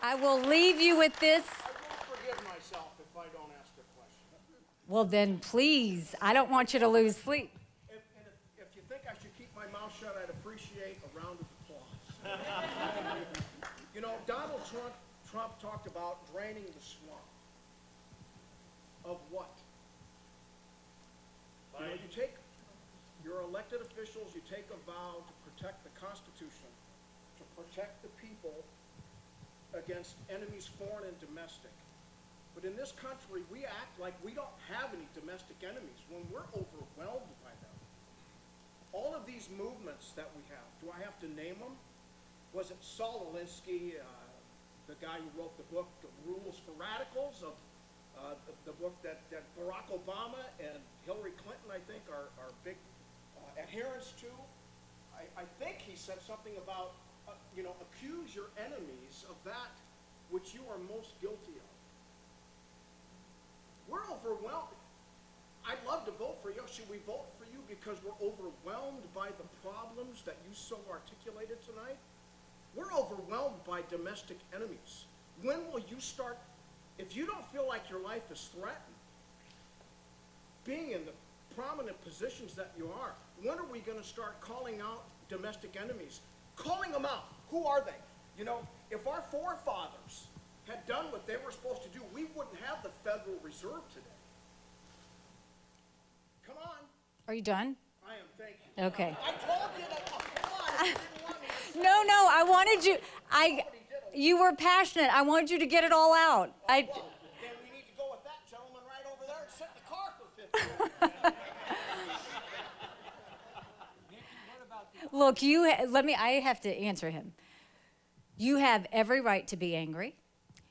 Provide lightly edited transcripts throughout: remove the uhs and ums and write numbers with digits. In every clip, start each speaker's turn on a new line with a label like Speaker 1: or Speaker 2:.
Speaker 1: I will leave you with this.
Speaker 2: I will forgive myself if I don't ask a question.
Speaker 1: Well, then please, I don't want you to lose sleep.
Speaker 2: If you think I should keep my mouth shut, I'd appreciate a round of applause. You know, Donald Trump talked about draining the swamp. Of what? You know, you take your elected officials, you take a vow to protect the Constitution, to protect the people against enemies foreign and domestic. But in this country, we act like we don't have any domestic enemies when we're overwhelmed by them. All of these movements that we have, do I have to name them? Was it Saul Alinsky, the guy who wrote the book, The Rules for Radicals, of the book that Barack Obama and Hillary Clinton, I think, are big adherents to? I think he said something about, you know, accuse your enemies of that which you are most guilty of. We're overwhelmed. I'd love to vote for you. Should we vote for you because we're overwhelmed by the problems that you so articulated tonight? We're overwhelmed by domestic enemies. When will you start, if you don't feel like your life is threatened, being in the prominent positions that you are, when are we going to start calling out domestic enemies? Calling them out. Who are they? You know, if our forefathers had done what they were supposed to do, we wouldn't have the Federal Reserve today. Come on.
Speaker 1: Are you done?
Speaker 2: I am, thank you.
Speaker 1: Okay.
Speaker 2: I told you that, come on, you didn't want me to say
Speaker 1: No, I wanted you, you were passionate. I wanted you to get it all out.
Speaker 2: well, then we need to go with that gentleman right over there and sit in the car for 50 minutes.
Speaker 1: Look, I have to answer him. You have every right to be angry.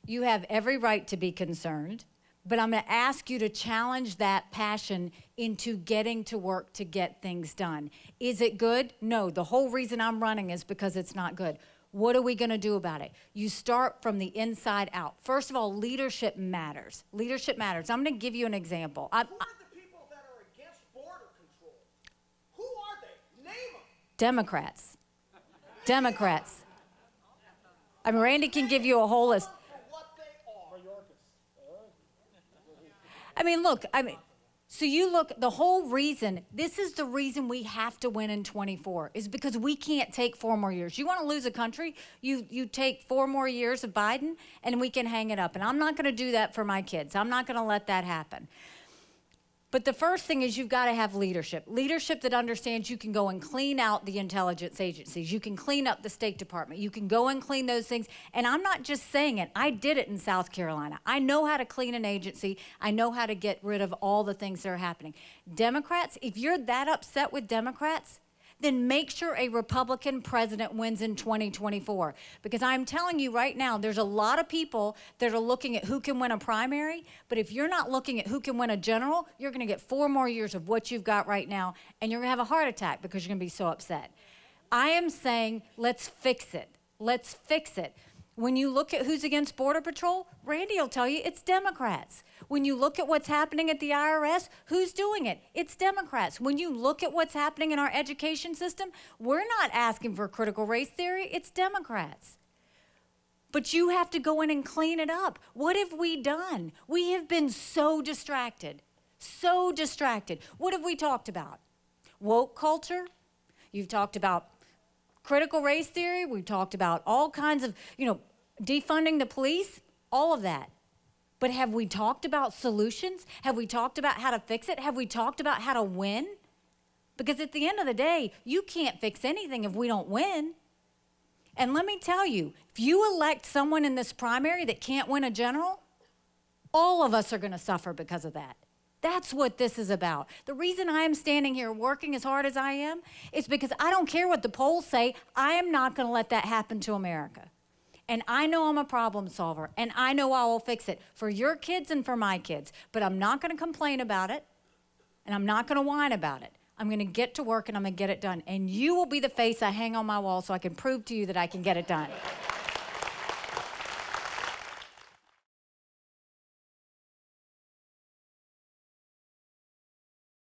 Speaker 1: You have every right to be concerned. But I'm going to ask you to challenge that passion into getting to work to get things done. Is it good? No. The whole reason I'm running is because it's not good. What are we going to do about it? You start from the inside out. First of all, leadership matters. Leadership matters. I'm going to give you an example.
Speaker 2: Who are the people that are against border control? Who are they? Name them.
Speaker 1: Democrats. Democrats. I mean, Randy can give you a whole list. I mean, look, so you look, the whole reason, this is the reason we have to win in 24, is because we can't take 4 more years. You want to lose a country, you take 4 more years of Biden, and we can hang it up. And I'm not going to do that for my kids. I'm not going to let that happen. But the first thing is you've got to have leadership. Leadership that understands you can go and clean out the intelligence agencies. You can clean up the State Department. You can go and clean those things. And I'm not just saying it. I did it in South Carolina. I know how to clean an agency. I know how to get rid of all the things that are happening. Democrats, if you're that upset with Democrats, then make sure a Republican president wins in 2024. Because I'm telling you right now, there's a lot of people that are looking at who can win a primary, but if you're not looking at who can win a general, you're gonna get 4 more years of what you've got right now, and you're gonna have a heart attack because you're gonna be so upset. I am saying, let's fix it. Let's fix it. When you look at who's against Border Patrol, Randy will tell you it's Democrats. When you look at what's happening at the IRS, who's doing it? It's Democrats. When you look at what's happening in our education system, we're not asking for critical race theory, it's Democrats. But you have to go in and clean it up. What have we done? We have been so distracted, so distracted. What have we talked about? Woke culture. You've talked about critical race theory. We've talked about all kinds of, defunding the police, all of that. But have we talked about solutions? Have we talked about how to fix it? Have we talked about how to win? Because at the end of the day, you can't fix anything if we don't win. And let me tell you, if you elect someone in this primary that can't win a general, all of us are going to suffer because of that. That's what this is about. The reason I am standing here working as hard as I am is because I don't care what the polls say. I am not going to let that happen to America. And I know I'm a problem solver, and I know I will fix it for your kids and for my kids. But I'm not going to complain about it, and I'm not going to whine about it. I'm going to get to work, and I'm going to get it done. And you will be the face I hang on my wall so I can prove to you that I can get it done.